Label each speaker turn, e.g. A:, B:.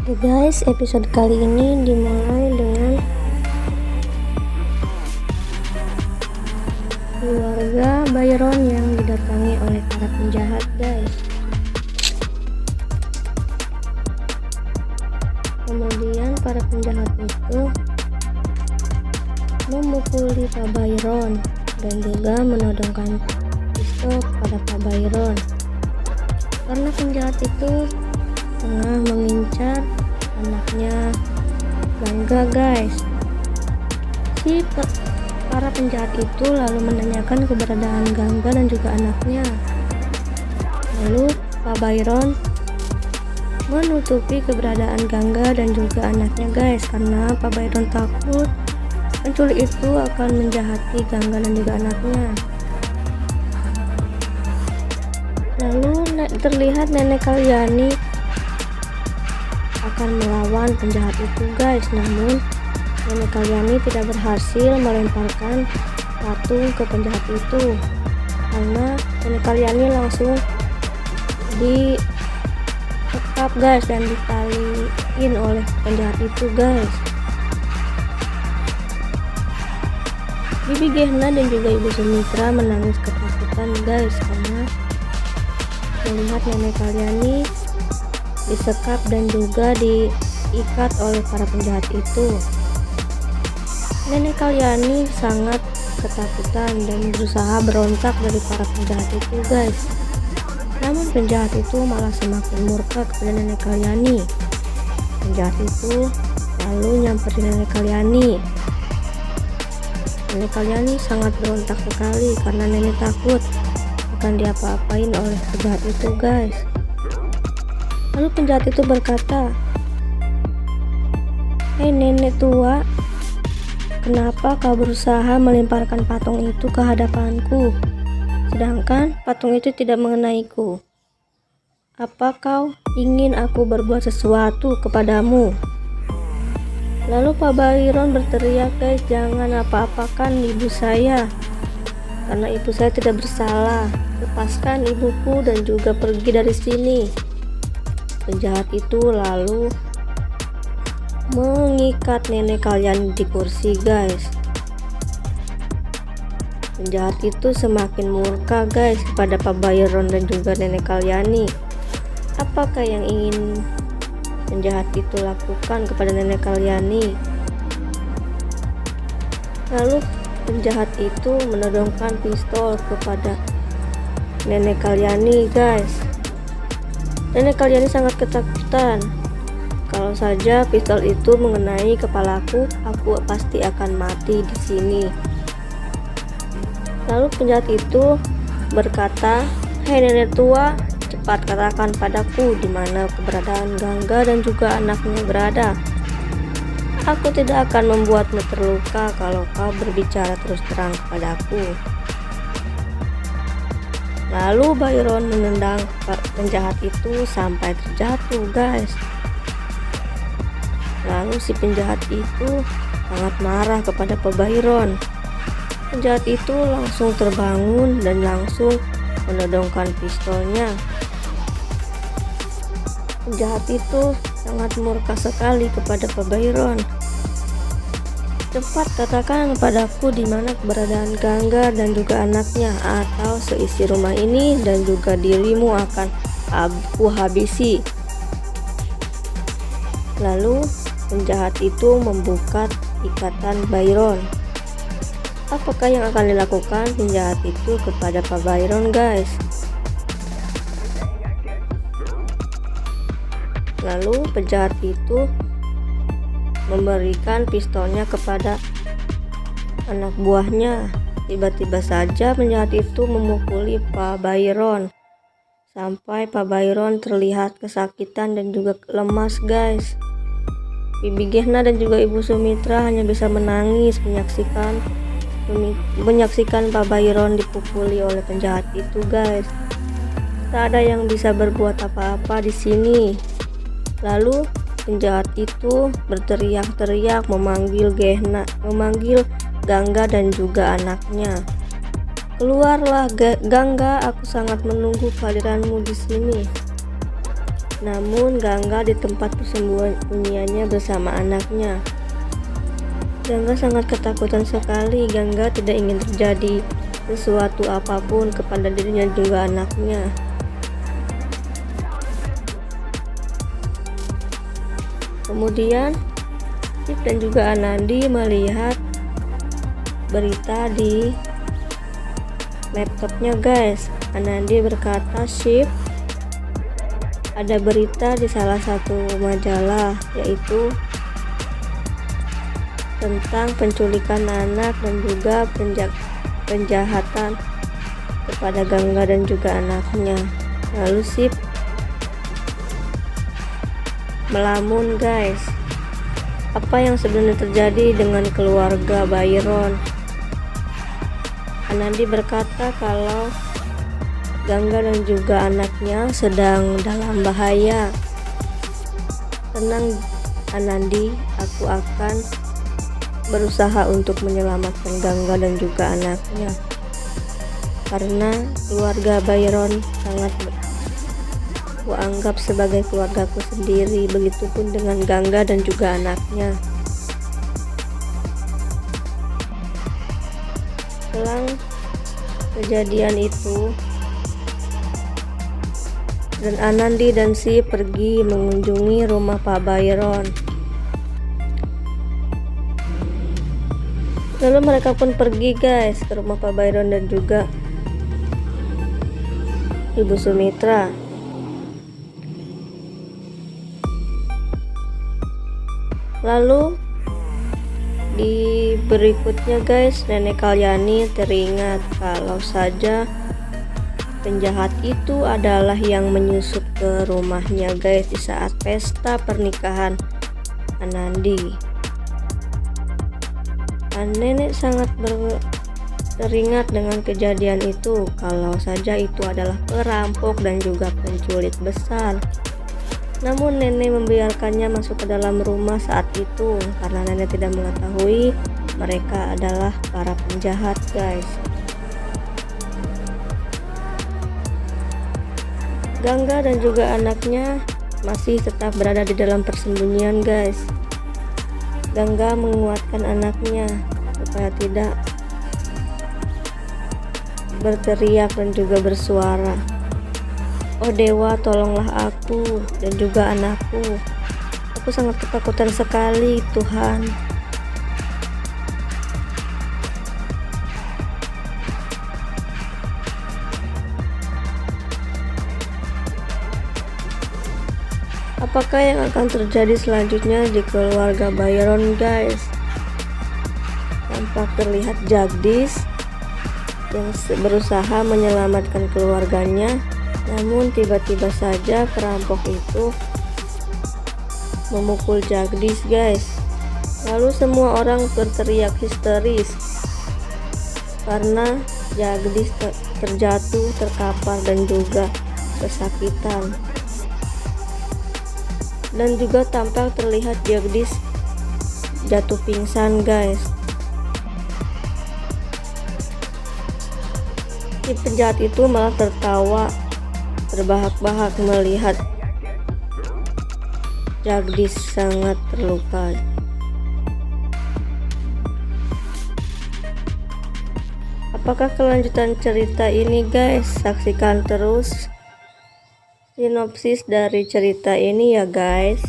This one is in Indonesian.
A: Oke guys, episode kali ini dimulai dengan keluarga Byron yang didatangi oleh para penjahat guys. Kemudian para penjahat itu memukuli Pak Byron dan juga menodongkan pistol kepada Pak Byron karena penjahat itu tengah mengincar anaknya Gangga guys. Para penjahat itu lalu menanyakan keberadaan Gangga dan juga anaknya. Lalu Pak Byron menutupi keberadaan Gangga dan juga anaknya guys, karena Pak Byron takut penculik itu akan menjahati Gangga dan juga anaknya. Lalu terlihat nenek Kalyani akan melawan penjahat itu guys, namun nenek Kalyani tidak berhasil melemparkan patung ke penjahat itu karena nenek Kalyani langsung disekap guys dan ditaliin oleh penjahat itu guys. Bibi Gehna dan juga Ibu Sumitra menangis ketakutan guys karena melihat nenek Kalyani disekap dan juga diikat oleh para penjahat itu. Nenek Kalyani sangat ketakutan dan berusaha berontak dari para penjahat itu guys. Namun penjahat itu malah semakin murka kepada nenek Kalyani. Penjahat itu lalu nyamperin nenek Kalyani. Nenek Kalyani sangat berontak sekali karena nenek takut akan diapa-apain oleh penjahat itu guys. Lalu penjahat itu berkata, "Hei nenek tua, kenapa kau berusaha melemparkan patung itu ke hadapanku, sedangkan patung itu tidak mengenaiku? Apa kau ingin aku berbuat sesuatu kepadamu?" Lalu Pak Byron berteriak, "Guys, jangan apa-apakan ibu saya, karena ibu saya tidak bersalah. Lepaskan ibuku dan juga pergi dari sini." Penjahat itu lalu mengikat nenek Kalyani di kursi guys. Penjahat itu semakin murka guys kepada Pak Byron dan juga nenek Kalyani. Apakah yang ingin penjahat itu lakukan kepada nenek Kalyani? Lalu penjahat itu menodongkan pistol kepada nenek Kalyani guys. Nenek Kalyani sangat ketakutan. Kalau saja pistol itu mengenai kepalaku, aku pasti akan mati di sini. Lalu penjahat itu berkata, "Hei nenek tua, cepat katakan padaku di mana keberadaan Gangga dan juga anaknya berada. Aku tidak akan membuatmu terluka kalau kau berbicara terus terang kepadaku." Lalu Byron menendang penjahat itu sampai terjatuh guys. Lalu si penjahat itu sangat marah kepada Pak Byron. Penjahat itu langsung terbangun dan langsung menodongkan pistolnya. Penjahat itu sangat murka sekali kepada Pak Byron. "Cepat katakan kepadaku di mana keberadaan Gangga dan juga anaknya, atau seisi rumah ini dan juga dirimu akan aku habisi." Lalu penjahat itu membuka ikatan Byron. Apakah yang akan dilakukan penjahat itu kepada Pak Byron guys? Lalu penjahat itu memberikan pistolnya kepada anak buahnya. Tiba-tiba saja penjahat itu memukuli Pak Byron sampai Pak Byron terlihat kesakitan dan juga lemas guys. Bibi Gehna dan juga Ibu Sumitra hanya bisa menangis menyaksikan Pak Byron dipukuli oleh penjahat itu guys. Tak ada yang bisa berbuat apa-apa di sini. Lalu penjahat itu berteriak-teriak memanggil Gangga dan juga anaknya. "Keluarlah Gangga, aku sangat menunggu kehadiranmu di sini." Namun Gangga di tempat persembunyiannya bersama anaknya. Gangga sangat ketakutan sekali. Gangga tidak ingin terjadi sesuatu apapun kepada dirinya juga anaknya. Kemudian Shiv dan juga Anandi melihat berita di laptopnya guys. Anandi berkata, "Shiv, ada berita di salah satu majalah, yaitu tentang penculikan anak dan juga penjahatan kepada Gangga dan juga anaknya." Lalu Shiv melamun guys, apa yang sebenarnya terjadi dengan keluarga Byron. Anandi berkata kalau Gangga dan juga anaknya sedang dalam bahaya. "Tenang Anandi, aku akan berusaha untuk menyelamatkan Gangga dan juga anaknya, karena keluarga Byron sangat kuanggap sebagai keluargaku sendiri, begitupun dengan Gangga dan juga anaknya." Setelah kejadian itu, dan Anandi dan Shiv pergi mengunjungi rumah Pak Byron. Lalu mereka pun pergi guys ke rumah Pak Byron dan juga Ibu Sumitra. Lalu di berikutnya guys, Nenek Kalyani teringat kalau saja penjahat itu adalah yang menyusup ke rumahnya guys di saat pesta pernikahan Anandi. Nenek sangat teringat dengan kejadian itu, kalau saja itu adalah perampok dan juga penculik besar. Namun nenek membiarkannya masuk ke dalam rumah saat itu karena nenek tidak mengetahui mereka adalah para penjahat guys. Gangga dan juga anaknya masih tetap berada di dalam persembunyian guys. Gangga menguatkan anaknya supaya tidak berteriak dan juga bersuara. "Oh Dewa, tolonglah aku dan juga anakku. Aku sangat ketakutan sekali, Tuhan." Apakah yang akan terjadi selanjutnya di keluarga Byron guys? Tampak terlihat Jagdish yang berusaha menyelamatkan keluarganya, namun tiba-tiba saja perampok itu memukul Jagdish guys. Lalu semua orang berteriak histeris karena Jagdish terjatuh, terkapar dan juga kesakitan. Dan juga tampak terlihat Jagdish jatuh pingsan guys. Si penjahat itu malah tertawa terbahak-bahak melihat Jagdish sangat terluka. Apakah kelanjutan cerita ini guys? Saksikan terus sinopsis dari cerita ini ya guys.